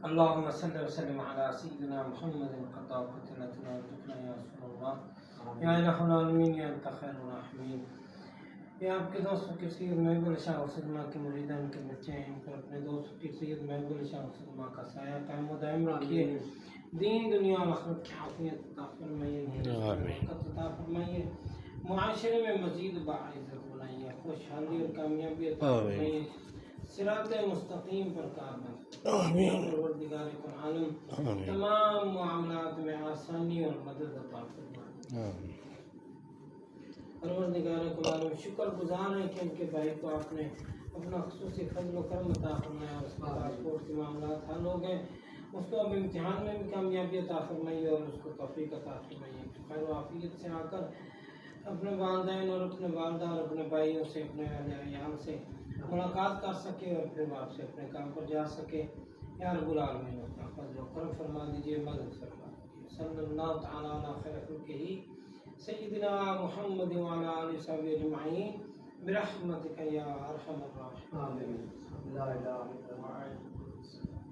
اللهم صل وسلم على سيدنا محمد قد قتلتنا وارزقنا يا رسول اللہ یا الہ العالمین یا انت خیر الراحمین۔ یہ آپ کے دوست فقیر سید محبوب علی شاہ وسلمہ کے مریدان کے بچے ہیں، ان پر اپنے دوست فقیر سید محبوب علی شاہ وسلمہ کا سایہ قائم و دائم رکھیے، دین دنیا اور آخرت کی عافیت عطا فرمائیے، برکت عطا فرمائیے، معاشرے میں مزید باعزت بنائیے، خوشحالی اور کامیابی عطا فرمائیے، صراط مستقیم پر کاربند پروردگار عالم تمام معاملات میں آسانی اور مدد عطا فرمائے۔ پروردگار عالم شکر گزار ہیں کہ ان کے بھائی کو آپ نے اپنا خصوصی فضل و کرم عطا فرمایا اور اس کے پاسپورٹ کے معاملات حل ہو گئے، اس کو اب امتحان میں بھی کامیابی عطا فرمائیے اور اس کو توفیق عطا فرمائیے، خیر و عافیت سے آ کر اپنے والدین اور اپنے والدہ اور اپنے بھائیوں سے، اپنے یہاں سے ملاقات کر سکے اور پھر آپ سے اپنے کام پر جا سکے۔ یا رب العالمین اپنا فضل و کرم فرما دیجیے، مدد فرما دیجیے۔ صلی اللہ تعالیٰ علی خیر خلقہ سیدنا محمد وعلی آلہ وصحبہ اجمعین برحمتک یا ارحم الراحمین۔ آمین۔ لا الہ الا اللہ۔